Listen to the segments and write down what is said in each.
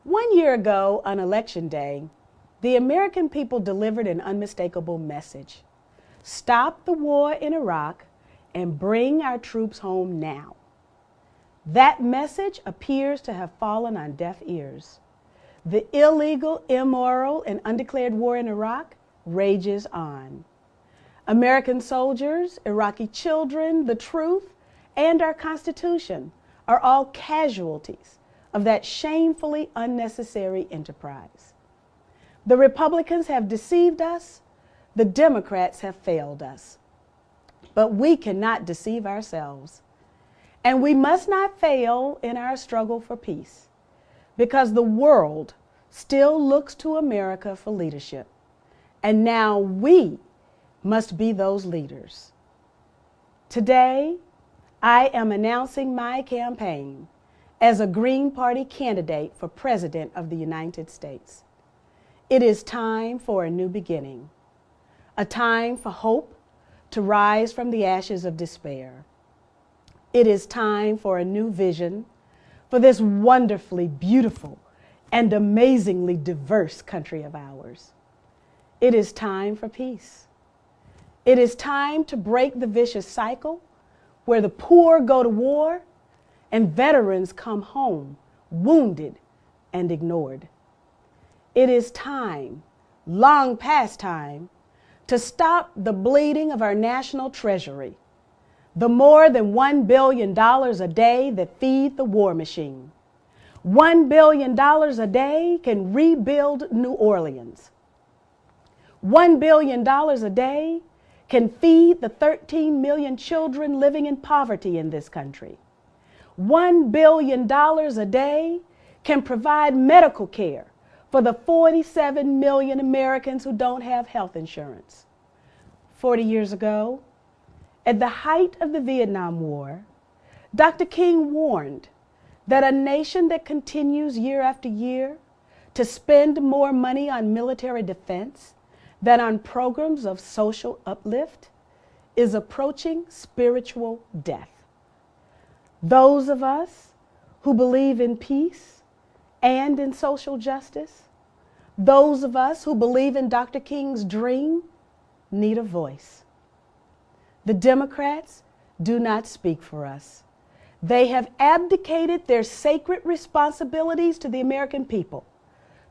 1 year ago on Election Day, the American people delivered an unmistakable message. Stop the war in Iraq and bring our troops home now. That message appears to have fallen on deaf ears. The illegal, immoral, and undeclared war in Iraq rages on. American soldiers, Iraqi children, the truth, and our Constitution are all casualties of that shamefully unnecessary enterprise. The Republicans have deceived us. The Democrats have failed us. But we cannot deceive ourselves. And we must not fail in our struggle for peace, because the world still looks to America for leadership. And now we must be those leaders. Today, I am announcing my campaign as a Green Party candidate for President of the United States. It is time for a new beginning, a time for hope to rise from the ashes of despair. It is time for a new vision for this wonderfully beautiful and amazingly diverse country of ours. It is time for peace. It is time to break the vicious cycle where the poor go to war and veterans come home wounded and ignored. It is time, long past time, to stop the bleeding of our national treasury, the more than $1 billion a day that feed the war machine. $1 billion a day can rebuild New Orleans. $1 billion a day can feed the 13 million children living in poverty in this country. $1 billion a day can provide medical care for the 47 million Americans who don't have health insurance. 40 years ago, at the height of the Vietnam War, Dr. King warned that a nation that continues year after year to spend more money on military defense than on programs of social uplift is approaching spiritual death. Those of us who believe in peace and in social justice, those of us who believe in Dr. King's dream, need a voice. The Democrats do not speak for us. They have abdicated their sacred responsibilities to the American people,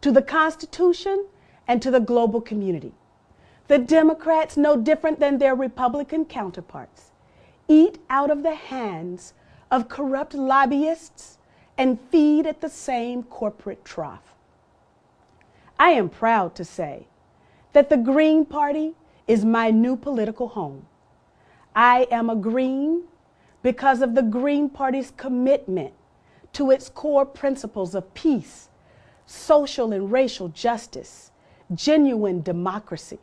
to the Constitution, and to the global community. The Democrats, no different than their Republican counterparts, eat out of the hands of corrupt lobbyists and feed at the same corporate trough. I am proud to say that the Green Party is my new political home. I am a Green because of the Green Party's commitment to its core principles of peace, social and racial justice, genuine democracy,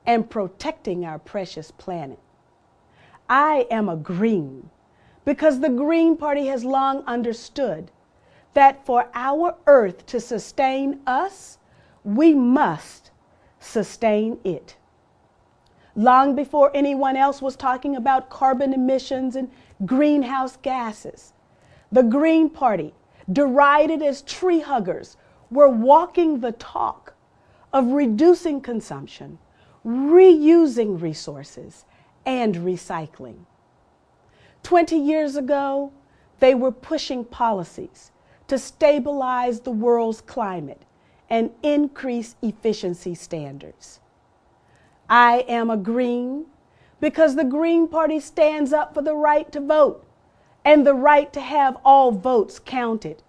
and protecting our precious planet. I am a Green because the Green Party has long understood that for our earth to sustain us, we must sustain it. Long before anyone else was talking about carbon emissions and greenhouse gases, the Green Party, derided as tree huggers, were walking the talk of reducing consumption, reusing resources, and recycling. 20 years ago, they were pushing policies to stabilize the world's climate and increase efficiency standards. I am a Green because the Green Party stands up for the right to vote and the right to have all votes counted.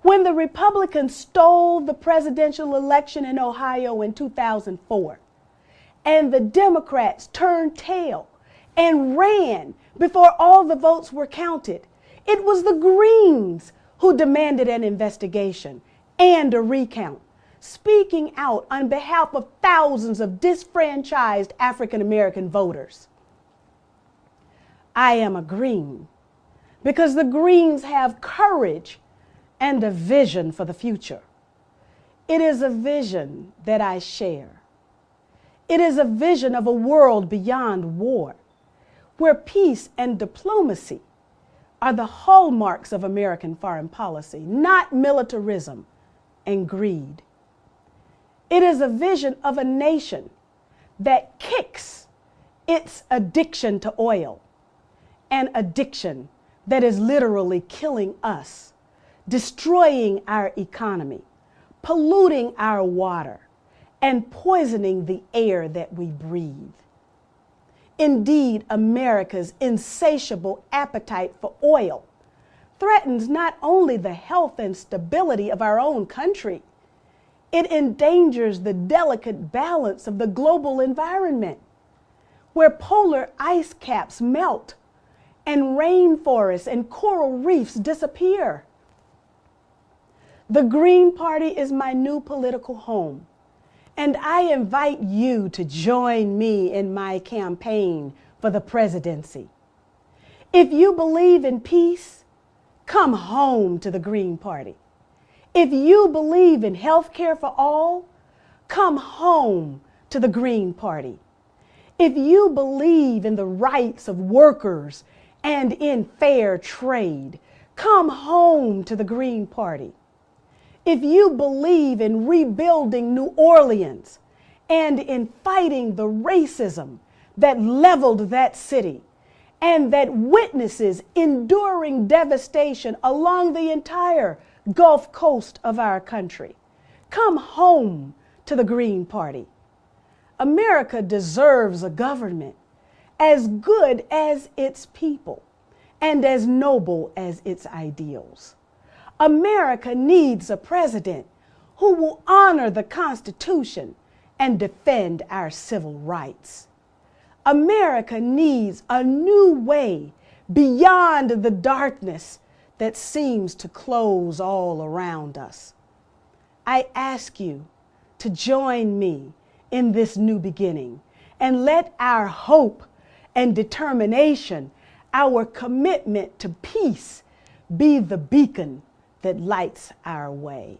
When the Republicans stole the presidential election in Ohio in 2004, and the Democrats turned tail and ran before all the votes were counted, it was the Greens who demanded an investigation and a recount, speaking out on behalf of thousands of disfranchised African American voters. I am a Green because the Greens have courage and a vision for the future. It is a vision that I share. It is a vision of a world beyond war, where peace and diplomacy are the hallmarks of American foreign policy, not militarism and greed. It is a vision of a nation that kicks its addiction to oil, an addiction that is literally killing us, destroying our economy, polluting our water, and poisoning the air that we breathe. Indeed, America's insatiable appetite for oil threatens not only the health and stability of our own country, it endangers the delicate balance of the global environment, where polar ice caps melt and rainforests and coral reefs disappear. The Green Party is my new political home, and I invite you to join me in my campaign for the presidency. If you believe in peace, come home to the Green Party. If you believe in health care for all, come home to the Green Party. If you believe in the rights of workers and in fair trade, come home to the Green Party. If you believe in rebuilding New Orleans and in fighting the racism that leveled that city and that witnesses enduring devastation along the entire Gulf Coast of our country, come home to the Green Party. America deserves a government as good as its people and as noble as its ideals. America needs a president who will honor the Constitution and defend our civil rights. America needs a new way beyond the darkness that seems to close all around us. I ask you to join me in this new beginning and let our hope and determination, our commitment to peace, be the beacon that lights our way.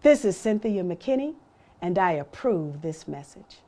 This is Cynthia McKinney, and I approve this message.